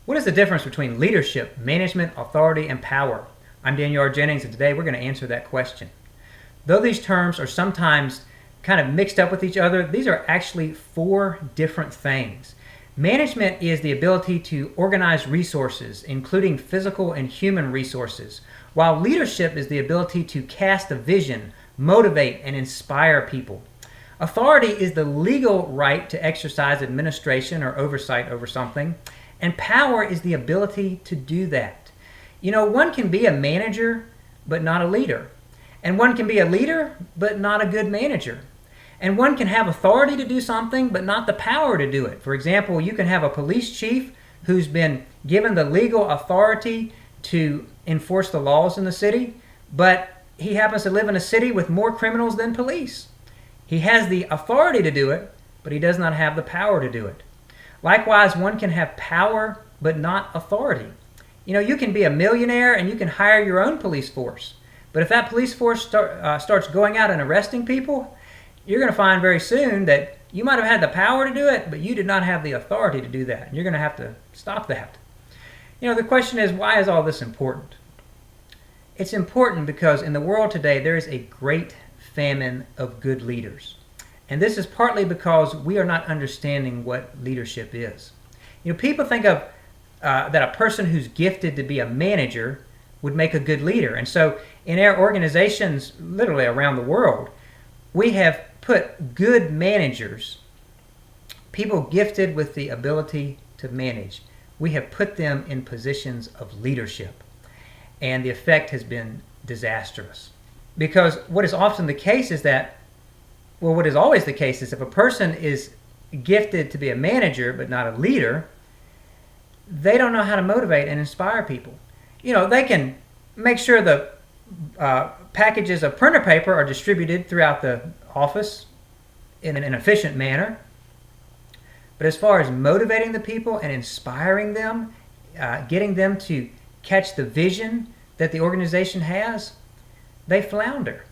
What is the difference between leadership, management, authority, and power? I'm Daniel Jennings, and today we're going to answer that question. Though these terms are sometimes kind of mixed up with each other, these are actually four different things. Management is the ability to organize resources, including physical and human resources, while leadership is the ability to cast a vision, motivate, and inspire people. Authority is the legal right to exercise administration or oversight over something, and power is the ability to do that. You know, one can be a manager, but not a leader. And one can be a leader, but not a good manager. And one can have authority to do something, but not the power to do it. For example, you can have a police chief who's been given the legal authority to enforce the laws in the city, but he happens to live in a city with more criminals than police. He has the authority to do it, but he does not have the power to do it. Likewise, one can have power, but not authority. You know, you can be a millionaire and you can hire your own police force. But if that police force starts going out and arresting people, you're going to find very soon that you might have had the power to do it, but you did not have the authority to do that. And you're going to have to stop that. You know, the question is, why is all this important? It's important because in the world today, there is a great famine of good leaders. And this is partly because we are not understanding what leadership is. You know, people think of that a person who's gifted to be a manager would make a good leader. And so in our organizations, literally around the world, we have put good managers, people gifted with the ability to manage, we have put them in positions of leadership. And the effect has been disastrous. Because what is often the case is that, well, what is always the case is if a person is gifted to be a manager but not a leader, they don't know how to motivate and inspire people. You know, they can make sure the packages of printer paper are distributed throughout the office in an efficient manner. But as far as motivating the people and inspiring them, getting them to catch the vision that the organization has, they flounder.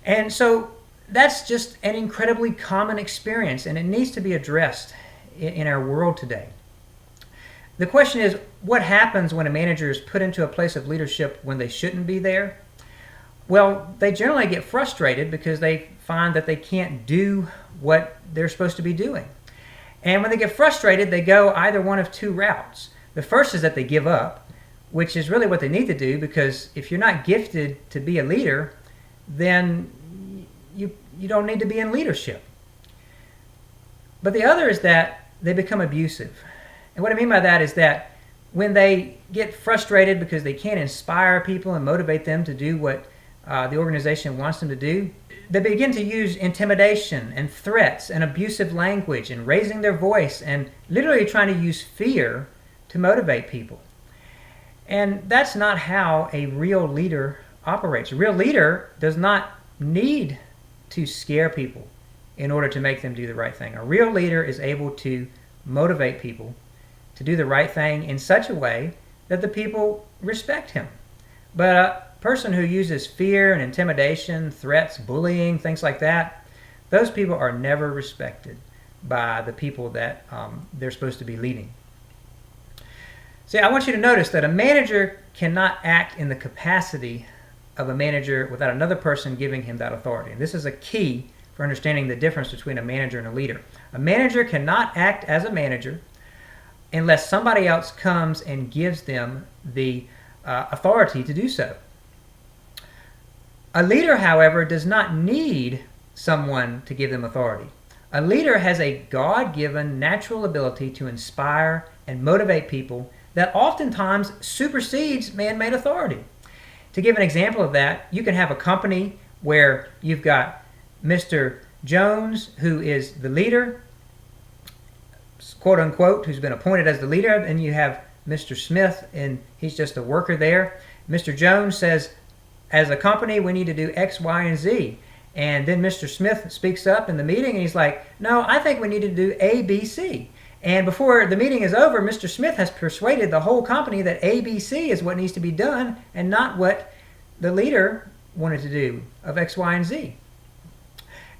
And so that's just an incredibly common experience, and it needs to be addressed in our world today. The question is, what happens when a manager is put into a place of leadership when they shouldn't be there? Well, they generally get frustrated because they find that they can't do what they're supposed to be doing. And when they get frustrated, they go either one of two routes. The first is that they give up, which is really what they need to do, because if you're not gifted to be a leader, then you don't need to be in leadership. But the other is that they become abusive. And what I mean by that is that when they get frustrated because they can't inspire people and motivate them to do what the organization wants them to do, they begin to use intimidation and threats and abusive language and raising their voice and literally trying to use fear to motivate people. And that's not how a real leader operates. A real leader does not need to scare people in order to make them do the right thing. A real leader is able to motivate people to do the right thing in such a way that the people respect him. But a person who uses fear and intimidation, threats, bullying, things like that, those people are never respected by the people that they're supposed to be leading. See, I want you to notice that a manager cannot act in the capacity of a manager without another person giving him that authority. And this is a key for understanding the difference between a manager and a leader. A manager cannot act as a manager unless somebody else comes and gives them the authority to do so. A leader, however, does not need someone to give them authority. A leader has a God-given natural ability to inspire and motivate people that oftentimes supersedes man-made authority. To give an example of that, you can have a company where you've got Mr. Jones, who is the leader, quote unquote, who's been appointed as the leader, and you have Mr. Smith, and he's just a worker there. Mr. Jones says, as a company, we need to do X, Y, and Z. And then Mr. Smith speaks up in the meeting, and he's like, no, I think we need to do A, B, C. And before the meeting is over, Mr. Smith has persuaded the whole company that A, B, C is what needs to be done and not what the leader wanted to do of X, Y, and Z.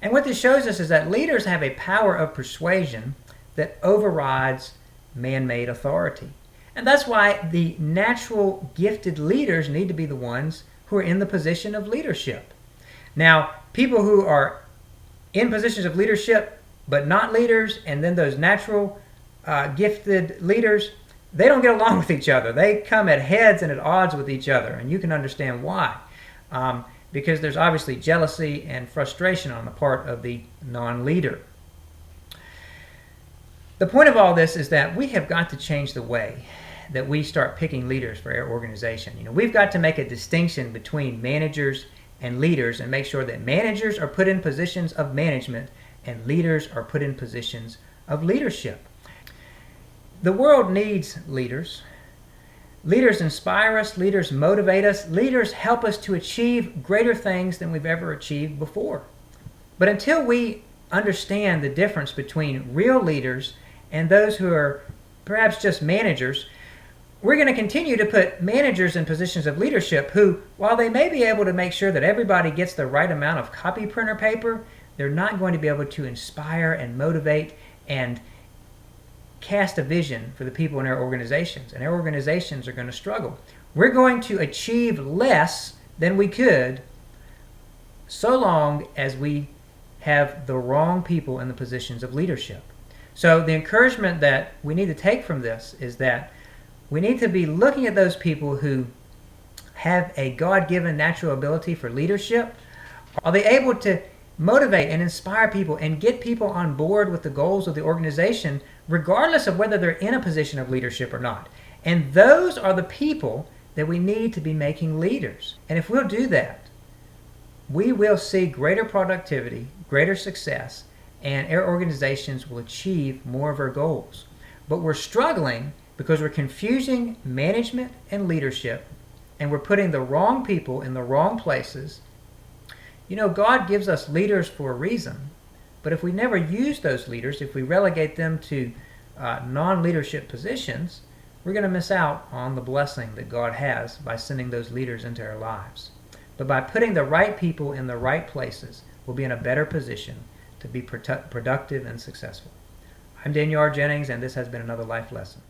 And what this shows us is that leaders have a power of persuasion that overrides man-made authority. And that's why the natural gifted leaders need to be the ones who are in the position of leadership. Now, people who are in positions of leadership but not leaders, and then those natural gifted leaders, they don't get along with each other. They come at heads and at odds with each other, and you can understand why. Because there's obviously jealousy and frustration on the part of the non-leader. The point of all this is that we have got to change the way that we start picking leaders for our organization. We've got to make a distinction between managers and leaders and make sure that managers are put in positions of management and leaders are put in positions of leadership. The world needs leaders. Leaders inspire us, leaders motivate us, leaders help us to achieve greater things than we've ever achieved before. But until we understand the difference between real leaders and those who are perhaps just managers, we're going to continue to put managers in positions of leadership who, while they may be able to make sure that everybody gets the right amount of copy printer paper, they're not going to be able to inspire and motivate and cast a vision for the people in our organizations. And our organizations are going to struggle. We're going to achieve less than we could so long as we have the wrong people in the positions of leadership. So the encouragement that we need to take from this is that we need to be looking at those people who have a God-given natural ability for leadership. Are they able to motivate and inspire people and get people on board with the goals of the organization, regardless of whether they're in a position of leadership or not? And those are the people that we need to be making leaders. And if we'll do that, we will see greater productivity, greater success, and our organizations will achieve more of our goals. But we're struggling because we're confusing management and leadership, and we're putting the wrong people in the wrong places. God gives us leaders for a reason, but if we never use those leaders, if we relegate them to non-leadership positions, we're going to miss out on the blessing that God has by sending those leaders into our lives. But by putting the right people in the right places, we'll be in a better position to be productive and successful. I'm Daniel Jennings, and this has been another Life Lesson.